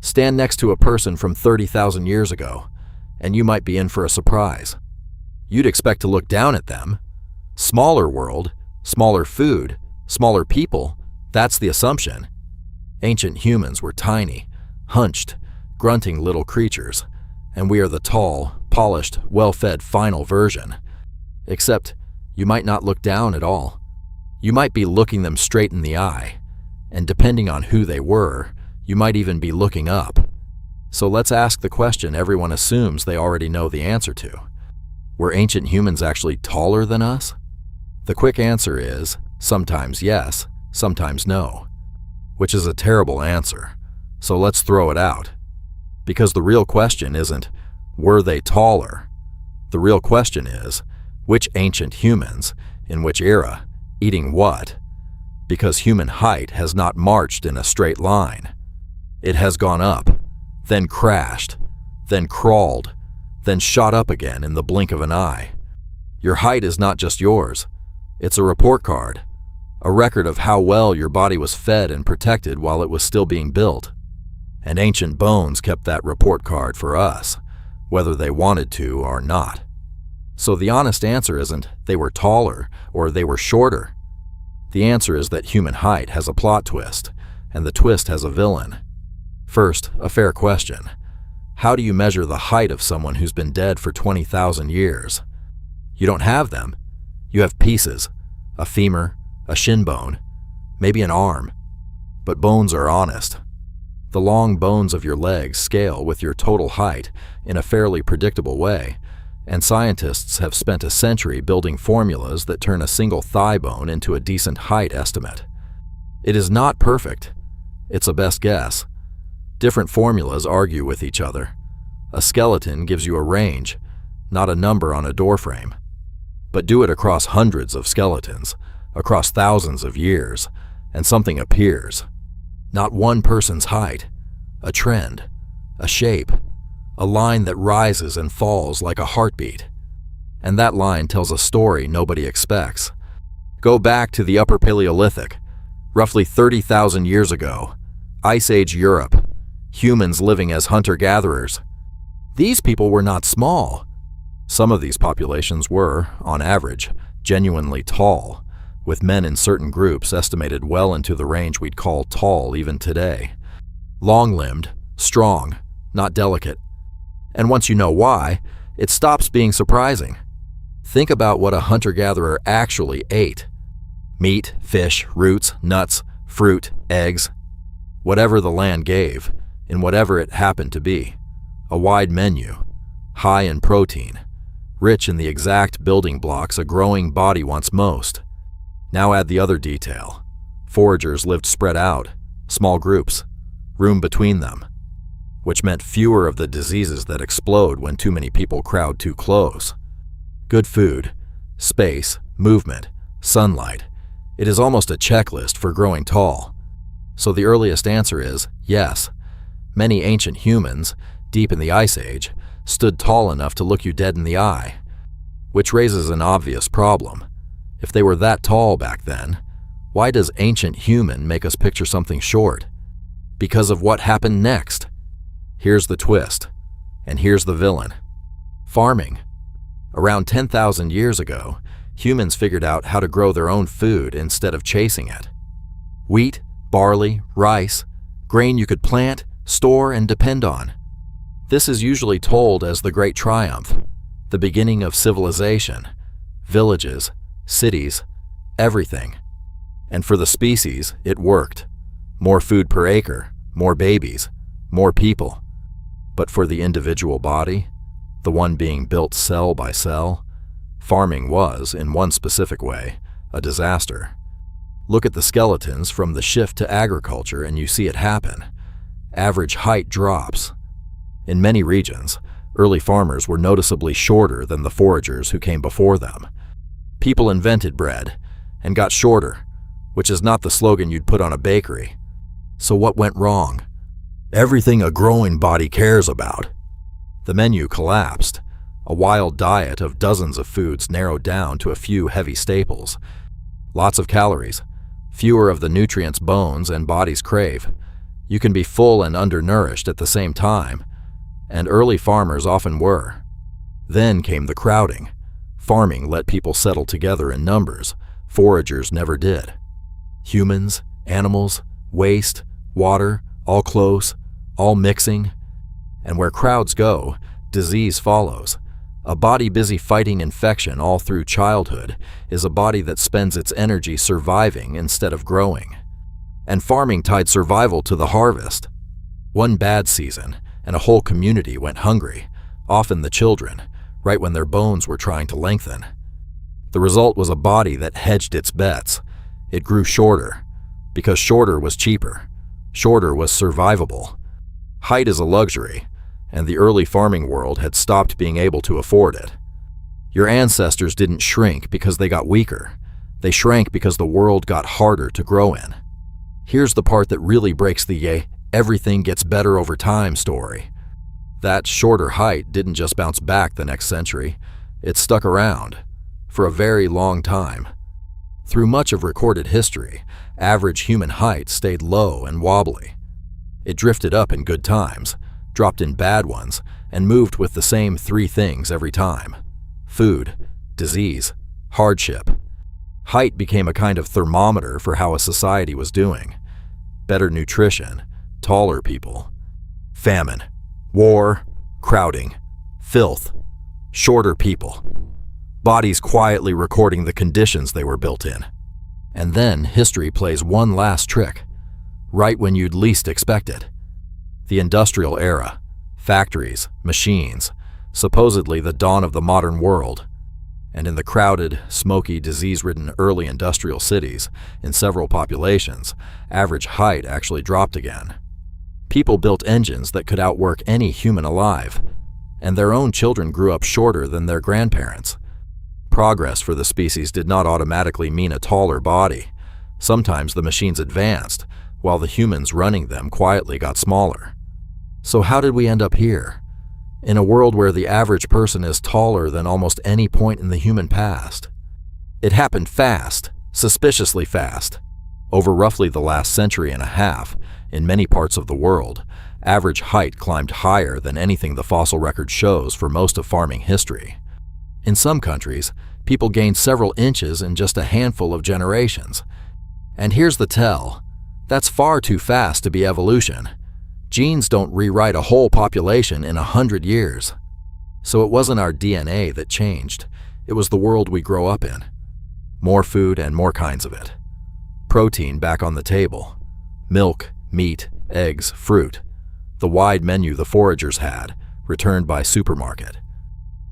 Stand next to a person from 30,000 years ago, and you might be in for a surprise. You'd expect to look down at them. Smaller world, smaller food, smaller people, that's the assumption. Ancient humans were tiny, hunched, grunting little creatures, and we are the tall, polished, well-fed final version. Except, you might not look down at all. You might be looking them straight in the eye, and depending on who they were, you might even be looking up. So let's ask the question everyone assumes they already know the answer to. Were ancient humans actually taller than us? The quick answer is sometimes yes, sometimes no, which is a terrible answer. So let's throw it out. Because the real question isn't, were they taller? The real question is, which ancient humans, in which era, eating what? Because human height has not marched in a straight line. It has gone up, then crashed, then crawled, then shot up again in the blink of an eye. Your height is not just yours. It's a report card, a record of how well your body was fed and protected while it was still being built. And ancient bones kept that report card for us, whether they wanted to or not. So the honest answer isn't they were taller or they were shorter. The answer is that human height has a plot twist, and the twist has a villain. First, a fair question. How do you measure the height of someone who's been dead for 20,000 years? You don't have them. You have pieces, a femur, a shin bone, maybe an arm. But bones are honest. The long bones of your legs scale with your total height in a fairly predictable way, and scientists have spent a century building formulas that turn a single thigh bone into a decent height estimate. It is not perfect. It's a best guess. Different formulas argue with each other. A skeleton gives you a range, not a number on a doorframe. But do it across hundreds of skeletons, across thousands of years, and something appears. Not one person's height, a trend, a shape, a line that rises and falls like a heartbeat. And that line tells a story nobody expects. Go back to the Upper Paleolithic, roughly 30,000 years ago, Ice Age Europe, humans living as hunter-gatherers. These people were not small. Some of these populations were, on average, genuinely tall, with men in certain groups estimated well into the range we'd call tall even today. Long-limbed, strong, not delicate. And once you know why, it stops being surprising. Think about what a hunter-gatherer actually ate. Meat, fish, roots, nuts, fruit, eggs. Whatever the land gave, in whatever it happened to be. A wide menu, high in protein, rich in the exact building blocks a growing body wants most. Now add the other detail. Foragers lived spread out, small groups, room between them, which meant fewer of the diseases that explode when too many people crowd too close. Good food, space, movement, sunlight. It is almost a checklist for growing tall. So the earliest answer is yes. Many ancient humans, deep in the Ice Age, stood tall enough to look you dead in the eye. Which raises an obvious problem. If they were that tall back then, why does ancient human make us picture something short? Because of what happened next. Here's the twist, and here's the villain. Farming. Around 10,000 years ago, humans figured out how to grow their own food instead of chasing it. Wheat, barley, rice, grain you could plant, store, and depend on. This is usually told as the Great Triumph, the beginning of civilization, villages, cities, everything. And for the species, it worked. More food per acre, more babies, more people. But for the individual body, the one being built cell by cell, farming was, in one specific way, a disaster. Look at the skeletons from the shift to agriculture and you see it happen. Average height drops. In many regions, early farmers were noticeably shorter than the foragers who came before them. People invented bread and got shorter, which is not the slogan you'd put on a bakery. So what went wrong? Everything a growing body cares about. The menu collapsed. A wild diet of dozens of foods narrowed down to a few heavy staples. Lots of calories, fewer of the nutrients bones and bodies crave. You can be full and undernourished at the same time, and early farmers often were. Then came the crowding. Farming let people settle together in numbers. Foragers never did. Humans, animals, waste, water, all close, all mixing. And where crowds go, disease follows. A body busy fighting infection all through childhood is a body that spends its energy surviving instead of growing. And farming tied survival to the harvest. One bad season, and a whole community went hungry, often the children, right when their bones were trying to lengthen. The result was a body that hedged its bets. It grew shorter, because shorter was cheaper. Shorter was survivable. Height is a luxury, and the early farming world had stopped being able to afford it. Your ancestors didn't shrink because they got weaker. They shrank because the world got harder to grow in. Here's the part that really breaks the everything gets better over time story. That shorter height didn't just bounce back the next century. It stuck around for a very long time. Through much of recorded history, average human height stayed low and wobbly. It drifted up in good times, dropped in bad ones, and moved with the same three things every time: food, disease, hardship. Height became a kind of thermometer for how a society was doing. Better nutrition, taller people. Famine, war, crowding, filth, shorter people. Bodies quietly recording the conditions they were built in. And then history plays one last trick, right when you'd least expect it. The industrial era, factories, machines, supposedly the dawn of the modern world. And in the crowded, smoky, disease-ridden early industrial cities, in several populations, average height actually dropped again. People built engines that could outwork any human alive, and their own children grew up shorter than their grandparents. Progress for the species did not automatically mean a taller body. Sometimes the machines advanced, while the humans running them quietly got smaller. So how did we end up here? In a world where the average person is taller than almost any point in the human past. It happened fast, suspiciously fast. Over roughly the last century and a half, in many parts of the world, average height climbed higher than anything the fossil record shows for most of farming history. In some countries, people gained several inches in just a handful of generations. And here's the tell: that's far too fast to be evolution. Genes don't rewrite a whole population in 100 years. So it wasn't our DNA that changed. It was the world we grow up in. More food and more kinds of it. Protein back on the table. Milk, meat, eggs, fruit. The wide menu the foragers had, returned by supermarket.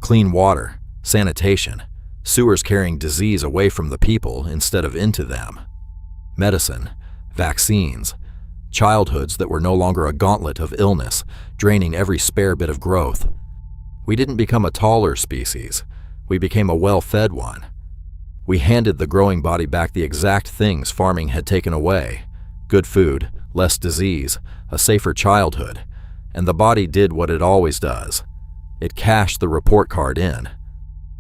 Clean water, sanitation, sewers carrying disease away from the people instead of into them. Medicine, vaccines, childhoods that were no longer a gauntlet of illness, draining every spare bit of growth. We didn't become a taller species. We became a well-fed one. We handed the growing body back the exact things farming had taken away: good food, less disease, a safer childhood, and the body did what it always does. It cashed the report card in.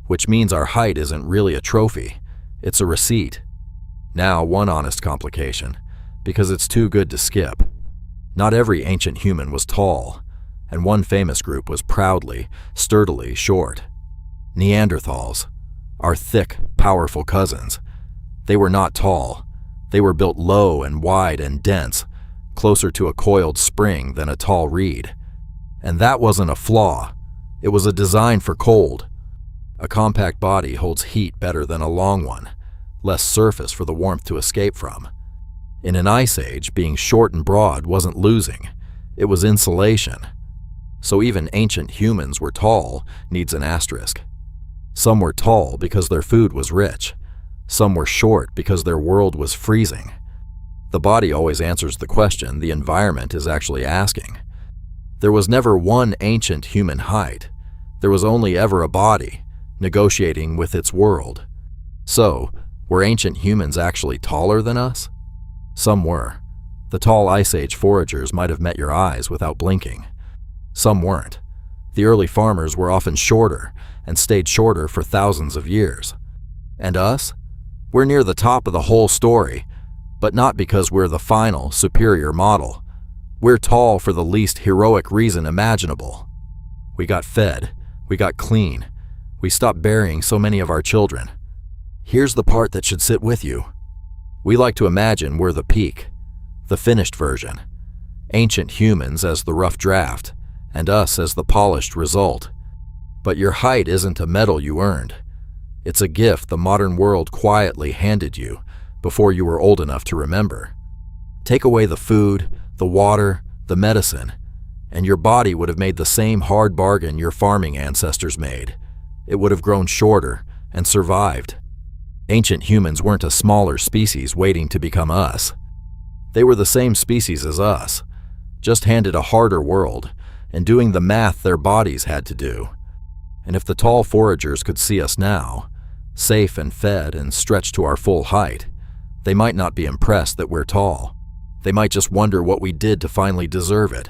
Which means our height isn't really a trophy. It's a receipt. Now, one honest complication, because it's too good to skip. Not every ancient human was tall, and one famous group was proudly, sturdily short. Neanderthals, our thick, powerful cousins. They were not tall. They were built low and wide and dense, closer to a coiled spring than a tall reed. And that wasn't a flaw. It was a design for cold. A compact body holds heat better than a long one, less surface for the warmth to escape from. In an ice age, being short and broad wasn't losing. It was insulation. So even ancient humans were tall needs an asterisk. Some were tall because their food was rich. Some were short because their world was freezing. The body always answers the question the environment is actually asking. There was never one ancient human height. There was only ever a body, negotiating with its world. So, were ancient humans actually taller than us? Some were. The tall Ice Age foragers might have met your eyes without blinking. Some weren't. The early farmers were often shorter and stayed shorter for thousands of years. And us? We're near the top of the whole story, but not because we're the final, superior model. We're tall for the least heroic reason imaginable. We got fed, we got clean, we stopped burying so many of our children. Here's the part that should sit with you. We like to imagine we're the peak, the finished version. Ancient humans as the rough draft, and us as the polished result. But your height isn't a medal you earned. It's a gift the modern world quietly handed you before you were old enough to remember. Take away the food, the water, the medicine, and your body would have made the same hard bargain your farming ancestors made. It would have grown shorter and survived. Ancient humans weren't a smaller species waiting to become us. They were the same species as us, just handed a harder world and doing the math their bodies had to do. And if the tall foragers could see us now, safe and fed and stretched to our full height, they might not be impressed that we're tall. They might just wonder what we did to finally deserve it.